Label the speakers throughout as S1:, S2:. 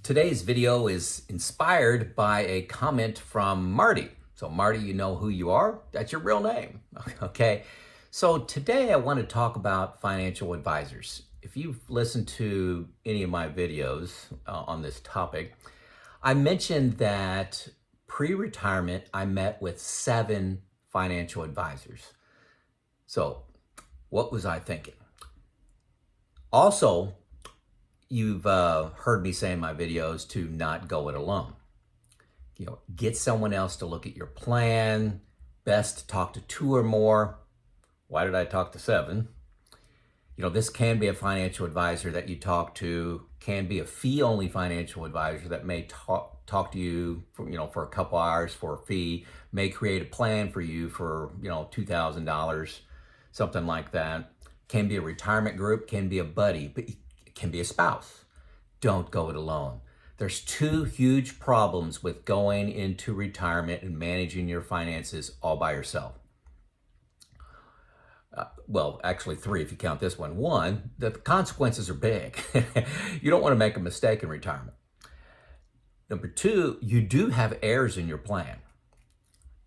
S1: Today's video is inspired by a comment from Marty. So Marty, you know who you are. That's your real name. Okay. So today I want to talk about financial advisors. If you've listened to any of my videos on this topic, I mentioned that pre-retirement I met with 7 financial advisors. So what was I thinking? Also, you've heard me say in my videos to not go it alone. Get someone else to look at your plan. Best to talk to 2 or more. Why did I talk to 7? This can be a financial advisor that you talk to, can be a fee-only financial advisor that may talk to you for a couple hours for a fee, may create a plan for you for, $2,000, something like that. Can be a retirement group, can be a buddy, but it can be a spouse. Don't go it alone. There's 2 huge problems with going into retirement and managing your finances all by yourself. Well, actually 3 if you count this one. 1, the consequences are big. You don't want to make a mistake in retirement. Number 2, you do have errors in your plan.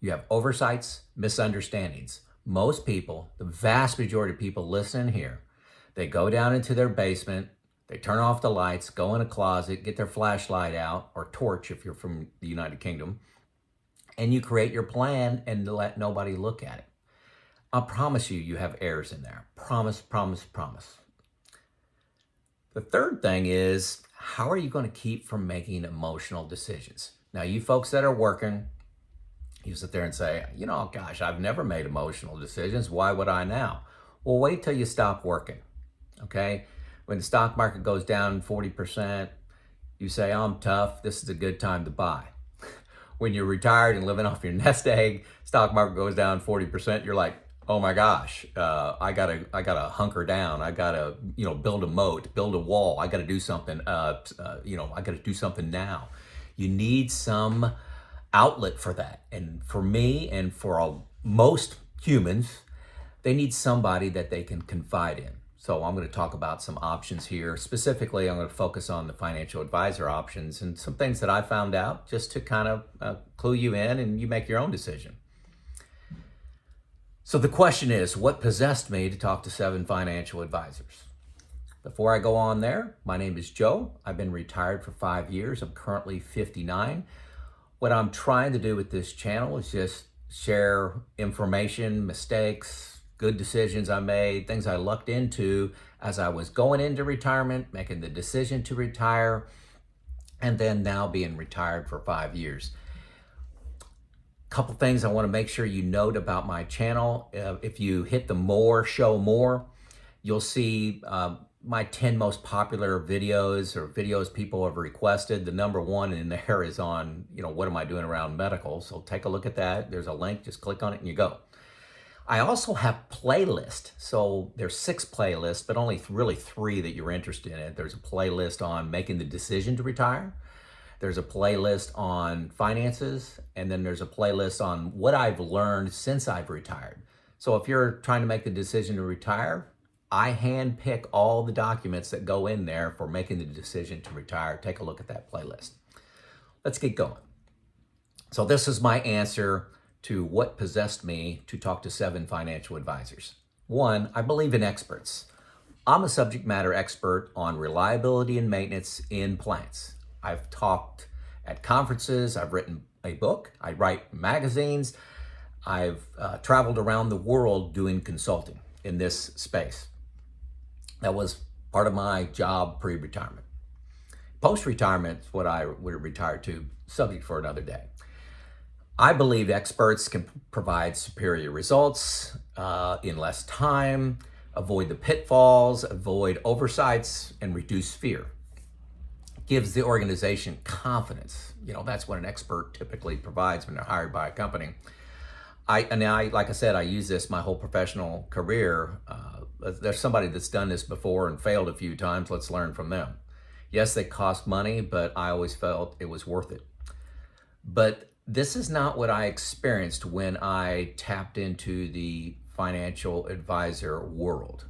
S1: You have oversights, misunderstandings. Most people, the vast majority of people listening here, they go down into their basement, they turn off the lights, go in a closet, get their flashlight out, or torch if you're from the United Kingdom, and you create your plan and let nobody look at it. I promise you have errors in there. Promise, promise, promise. The third thing is, how are you going to keep from making emotional decisions? Now, you folks that are working, you sit there and say, gosh, I've never made emotional decisions. Why would I now? Well, wait till you stop working, okay? When the stock market goes down 40%, you say, I'm tough. This is a good time to buy. When you're retired and living off your nest egg, stock market goes down 40%, you're like, oh my gosh, I gotta hunker down. I gotta, build a moat, build a wall. I gotta do something. I gotta do something now. You need some outlet for that. And for me and for most humans, they need somebody that they can confide in. So I'm going to talk about some options here. Specifically, I'm going to focus on the financial advisor options and some things that I found out just to kind of clue you in and you make your own decision. So the question is, what possessed me to talk to 7 financial advisors? Before I go on there, my name is Joe. I've been retired for 5 years. I'm currently 59. What I'm trying to do with this channel is just share information, mistakes, good decisions I made, things I lucked into as I was going into retirement, making the decision to retire, and then now being retired for 5 years. Couple things I want to make sure you note about my channel. If you hit the more, show more, you'll see my 10 most popular videos or videos people have requested. The number 1 in there is on, what am I doing around medical? So take a look at that. There's a link, just click on it and you go. I also have playlists. So there's 6 playlists, but only really 3 that you're interested in. There's a playlist on making the decision to retire. There's a playlist on finances, and then there's a playlist on what I've learned since I've retired. So if you're trying to make the decision to retire, I handpick all the documents that go in there for making the decision to retire. Take a look at that playlist. Let's get going. So this is my answer to what possessed me to talk to 7 financial advisors. 1, I believe in experts. I'm a subject matter expert on reliability and maintenance in plants. I've talked at conferences, I've written a book, I write magazines, I've traveled around the world doing consulting in this space. That was part of my job pre-retirement. Post-retirement is what I would retire to, subject for another day. I believe experts can provide superior results in less time, avoid the pitfalls, avoid oversights, and reduce fear. Gives the organization confidence. That's what an expert typically provides when they're hired by a company. Like I said, I use this my whole professional career. There's somebody that's done this before and failed a few times. Let's learn from them. Yes, they cost money, but I always felt it was worth it. But this is not what I experienced when I tapped into the financial advisor world.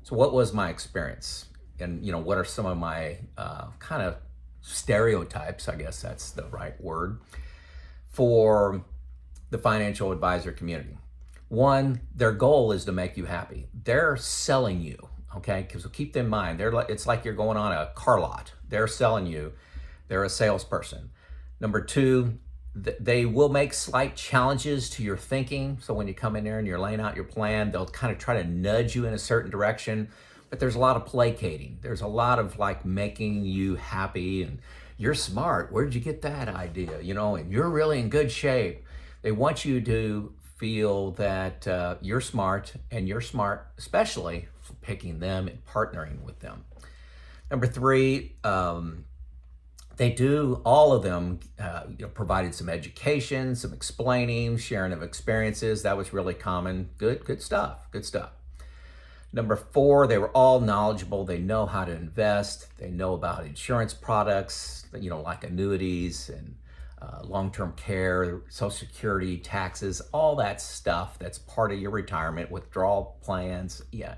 S1: So what was my experience? And what are some of my kind of stereotypes, I guess that's the right word, for the financial advisor community. One, their goal is to make you happy. They're selling you, okay? Because keep in mind, it's like you're going on a car lot. They're selling you. They're a salesperson. Number two, they will make slight challenges to your thinking. So when you come in there and you're laying out your plan, they'll kind of try to nudge you in a certain direction. But there's a lot of placating. There's a lot of like making you happy and you're smart. Where'd you get that idea? And you're really in good shape. They want you to feel that you're smart, and you're smart, especially for picking them and partnering with them. Number three, they do, all of them provided some education, some explaining, sharing of experiences. That was really common. Good stuff. Number four, they were all knowledgeable. They know how to invest. They know about insurance products, like annuities and long-term care, Social Security, taxes, all that stuff that's part of your retirement, withdrawal plans. Yeah,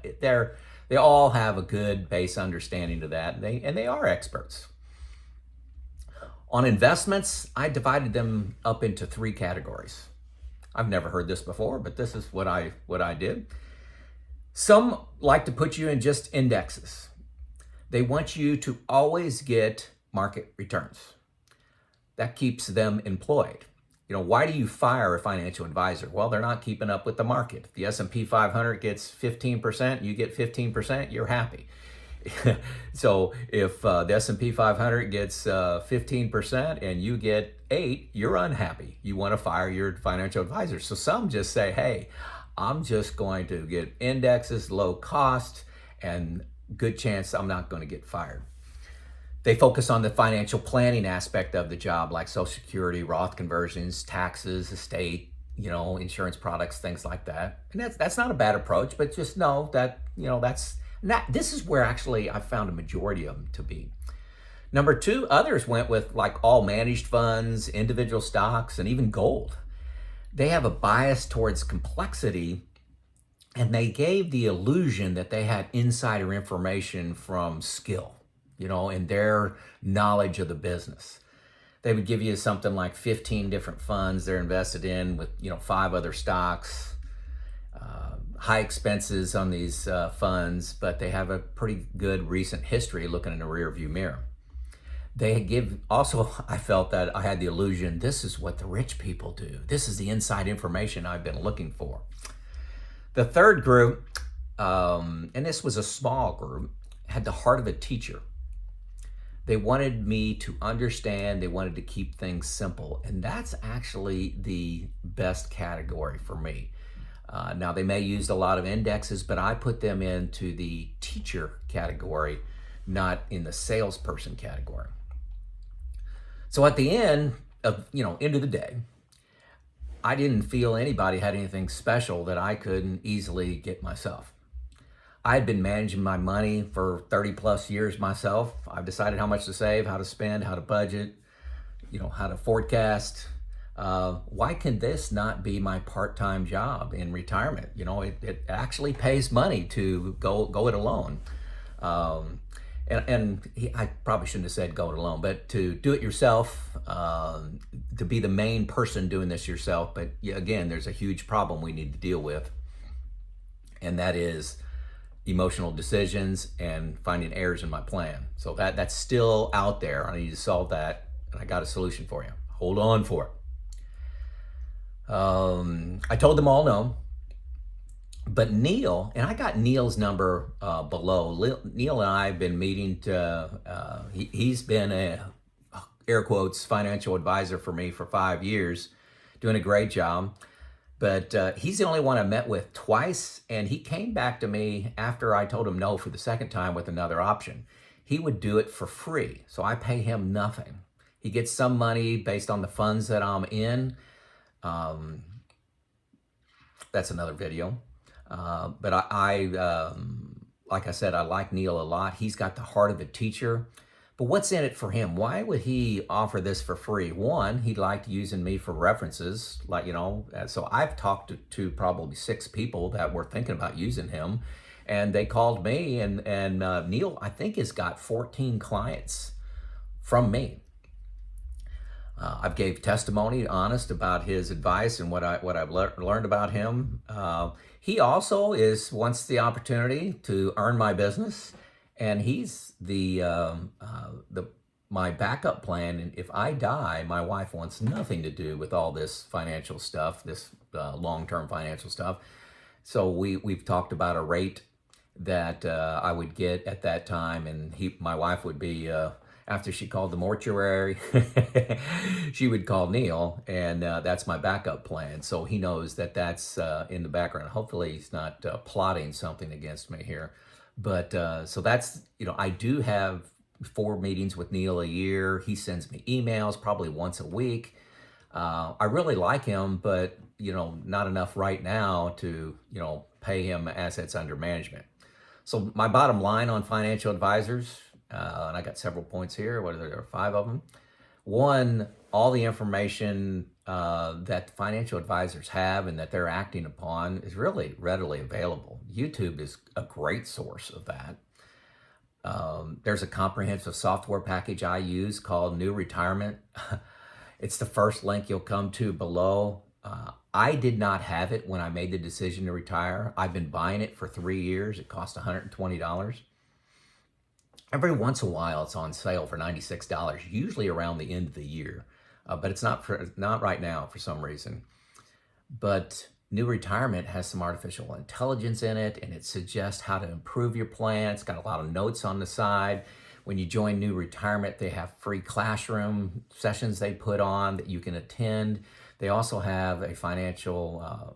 S1: they all have a good base understanding of that, and they are experts. On investments, I divided them up into three categories. I've never heard this before, but this is what I did. Some like to put you in just indexes. They want you to always get market returns. That keeps them employed. Why do you fire a financial advisor? Well, they're not keeping up with the market. If the S&P 500 gets 15%, you get 15%, you're happy. So if the S&P 500 gets 15% and you get 8%, you're unhappy. You want to fire your financial advisor. So some just say, hey, I'm just going to get indexes, low cost, and good chance I'm not going to get fired. They focus on the financial planning aspect of the job, like Social Security, Roth conversions, taxes, estate, insurance products, things like that. And that's not a bad approach, but just know that, this is where actually I found a majority of them to be. Number two, others went with like all managed funds, individual stocks, and even gold. They have a bias towards complexity, and they gave the illusion that they had insider information from skill, in their knowledge of the business. They would give you something like 15 different funds they're invested in with, 5 other stocks, high expenses on these funds, but they have a pretty good recent history looking in the rear view mirror. I felt that I had the illusion, this is what the rich people do. This is the inside information I've been looking for. The third group, and this was a small group, had the heart of a teacher. They wanted me to understand, they wanted to keep things simple, and that's actually the best category for me. Now, they may use a lot of indexes, but I put them into the teacher category, not in the salesperson category. So at the end of the day, I didn't feel anybody had anything special that I couldn't easily get myself. I had been managing my money for 30 plus years myself. I've decided how much to save, how to spend, how to budget, how to forecast. Why can this not be my part-time job in retirement? It actually pays money to go it alone. I probably shouldn't have said go it alone, but to do it yourself, to be the main person doing this yourself. But again, there's a huge problem we need to deal with, and that is emotional decisions and finding errors in my plan. So that's still out there. I need to solve that, and I got a solution for you. Hold on for it. I told them all no. But Neil, and I got Neil's number below. Neil and I have been meeting he's been a, air quotes, financial advisor for me for 5 years, doing a great job. But he's the only one I met with twice, and he came back to me after I told him no for the second time with another option. He would do it for free, so I pay him nothing. He gets some money based on the funds that I'm in. That's another video. But like I said, I like Neil a lot. He's got the heart of a teacher. But what's in it for him? Why would he offer this for free? One, he liked using me for references, so I've talked to probably 6 people that were thinking about using him, and they called me, and Neil, I think, has got 14 clients from me. I've gave testimony, honest about his advice and what I've learned about him. He also wants the opportunity to earn my business, and he's the my backup plan. And if I die, my wife wants nothing to do with all this financial stuff, this long-term financial stuff. So we've talked about a rate that I would get at that time, and my wife would be. After she called the mortuary, she would call Neil, and that's my backup plan. So he knows that that's in the background. Hopefully he's not plotting something against me here. But so that's, I do have 4 meetings with Neil a year. He sends me emails probably once a week. I really like him, but, not enough right now to, pay him assets under management. So my bottom line on financial advisors, and I got several points here. There are 5 of them. One, all the information that financial advisors have and that they're acting upon is really readily available. YouTube is a great source of that. There's a comprehensive software package I use called New Retirement. It's the first link you'll come to below. I did not have it when I made the decision to retire. I've been buying it for 3 years. It cost $120. Every once in a while, it's on sale for $96, usually around the end of the year, but it's not right now for some reason. But New Retirement has some artificial intelligence in it, and it suggests how to improve your plan. It's got a lot of notes on the side. When you join New Retirement, they have free classroom sessions they put on that you can attend. They also have a financial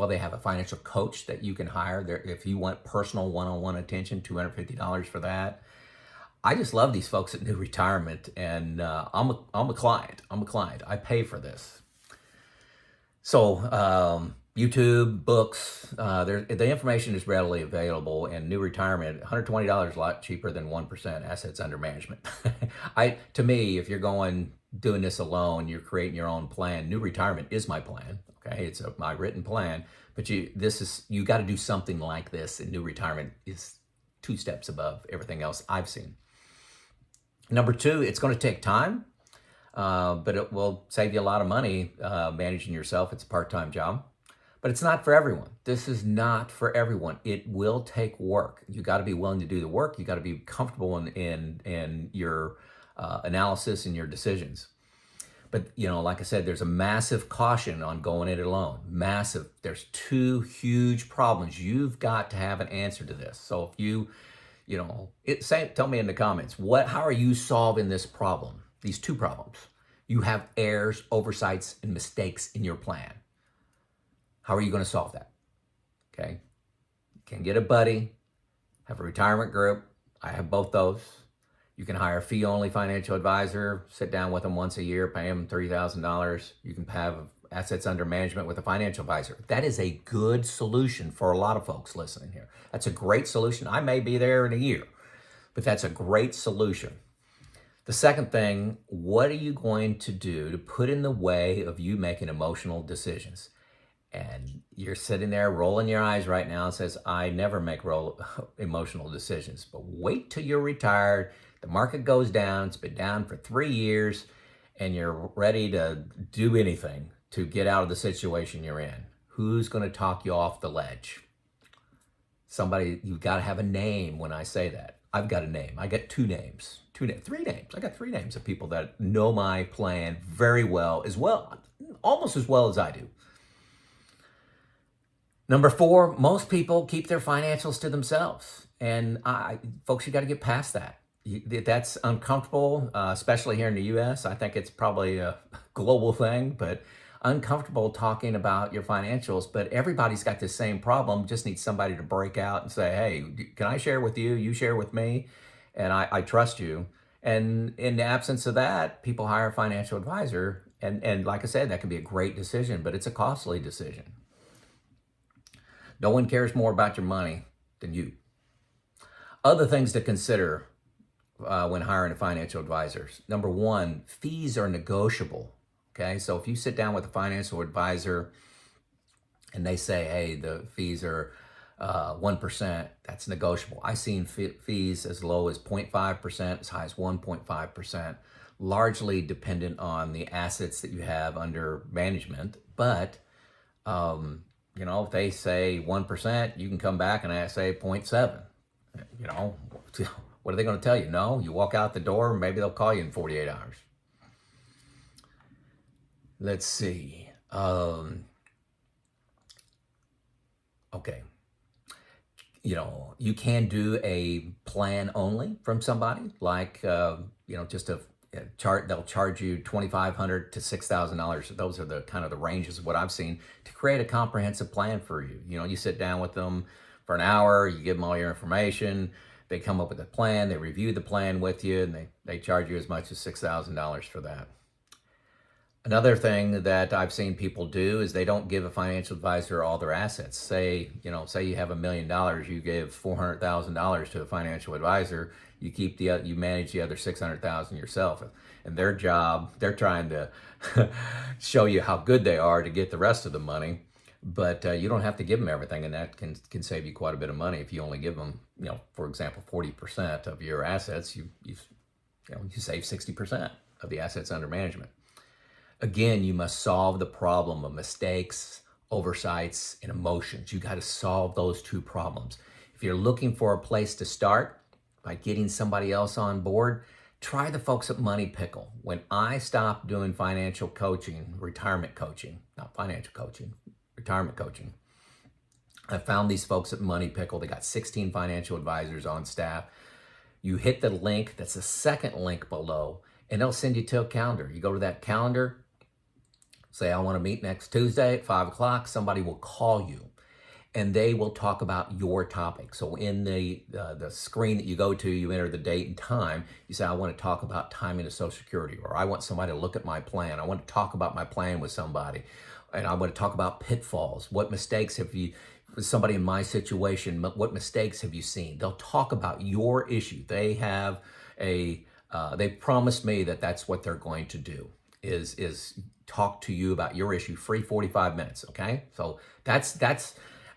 S1: they have a financial coach that you can hire. If you want personal one-on-one attention, $250 for that. I just love these folks at New Retirement, and I'm a client. I pay for this. So YouTube, books, the information is readily available, and New Retirement, $120 is a lot cheaper than 1% assets under management. To me, if you're doing this alone, you're creating your own plan. New Retirement is my plan. Okay, it's my written plan, but you got to do something like this, and New Retirement is 2 steps above everything else I've seen. Number 2, it's going to take time, but it will save you a lot of money managing yourself. It's a part-time job, but it's not for everyone. This is not for everyone. It will take work. You got to be willing to do the work. You got to be comfortable in your analysis and your decisions. But, like I said, there's a massive caution on going it alone. Massive. There's 2 huge problems. You've got to have an answer to this. So if you tell me in the comments, how are you solving this problem? These 2 problems. You have errors, oversights, and mistakes in your plan. How are you going to solve that? Okay. You can get a buddy, have a retirement group. I have both those. You can hire a fee-only financial advisor, sit down with them once a year, pay them $3,000. You can have assets under management with a financial advisor. That is a good solution for a lot of folks listening here. That's a great solution. I may be there in a year, but that's a great solution. The second thing, what are you going to do to put in the way of you making emotional decisions? And you're sitting there rolling your eyes right now and says, I never make emotional decisions. But wait till you're retired. The market goes down. It's been down for 3 years, and you're ready to do anything to get out of the situation you're in. Who's going to talk you off the ledge? Somebody, you've got to have a name when I say that. I've got a name. I got 2 names. 3 names. I got 3 names of people that know my plan very well, almost as well as I do. Number 4, most people keep their financials to themselves. And folks, you got to get past that. That's uncomfortable, especially here in the U.S. I think it's probably a global thing, but uncomfortable talking about your financials. But everybody's got the same problem, just needs somebody to break out and say, hey, can I share with you? You share with me, and I trust you. And in the absence of that, people hire a financial advisor. And like I said, that can be a great decision, but it's a costly decision. No one cares more about your money than you. Other things to consider when hiring a financial advisor. Number 1, fees are negotiable. Okay, so if you sit down with a financial advisor and they say, hey, the fees are 1%, that's negotiable. I've seen fees as low as 0.5%, as high as 1.5%, largely dependent on the assets that you have under management. But, if they say 1%, you can come back and I say 0.7. What are they going to tell you? No, you walk out the door, maybe they'll call you in 48 hours. Let's see. Okay. You can do a plan only from somebody, like, just a chart. They'll charge you $2,500 to $6,000. Those are the kind of the ranges of what I've seen to create a comprehensive plan for you. You sit down with them for an hour, you give them all your information, they come up with a plan, they review the plan with you, and they charge you as much as $6,000 for that. Another thing that I've seen people do is they don't give a financial advisor all their assets. Say you have $1 million, you give $400,000 to a financial advisor, you manage the other $600,000 yourself. And their job, they're trying to show you how good they are to get the rest of the money, but you don't have to give them everything, and that can save you quite a bit of money if you only give them, for example, 40% of your assets. You save 60% of the assets under management. Again, you must solve the problem of mistakes, oversights, and emotions. You got to solve those two problems. If you're looking for a place to start by getting somebody else on board, try the folks at Money Pickle. When I stopped doing financial coaching, retirement coaching, not financial coaching, retirement coaching, I found these folks at Money Pickle. They got 16 financial advisors on staff. You hit the link, that's the second link below, and they'll send you to a calendar. You go to that calendar, say, I want to meet next Tuesday at 5 o'clock. Somebody will call you and they will talk about your topic. So in the screen that you go to, you enter the date and time. You say, I want to talk about timing of Social Security, or I want somebody to look at my plan. I want to talk about my plan with somebody. And I want to talk about pitfalls. What mistakes have you, somebody in my situation, what mistakes have you seen? They'll talk about your issue. They have they promised me that that's what they're going to do, is talk to you about your issue, free 45 minutes, okay? So that's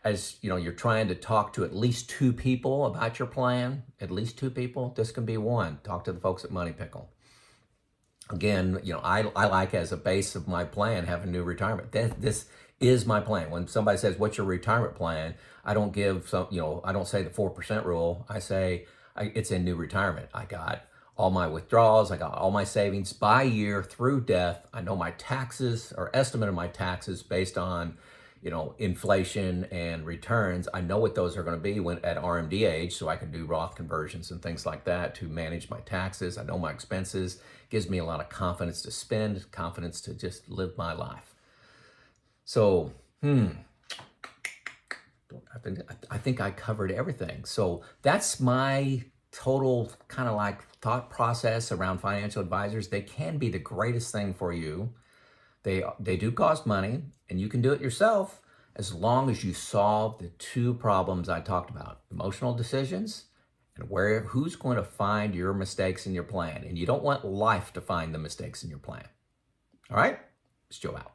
S1: as you're trying to talk to at least 2 people about your plan, at least 2 people. This can be one. Talk to the folks at Money Pickle. Again, I like, as a base of my plan, have a new retirement. This is my plan. When somebody says, what's your retirement plan? I don't give I don't say the 4% rule. I say it's a new retirement. I got all my withdrawals. I got all my savings by year through death. I know my taxes, or estimate of my taxes based on, inflation and returns. I know what those are going to be when at RMD age, so I can do Roth conversions and things like that to manage my taxes. I know my expenses. Gives me a lot of confidence to spend, confidence to just live my life. So, I think I covered everything. So that's my total kind of like thought process around financial advisors. They can be the greatest thing for you. They do cost money, and you can do it yourself as long as you solve the 2 problems I talked about: emotional decisions and who's going to find your mistakes in your plan. And you don't want life to find the mistakes in your plan. All right, it's Joe out.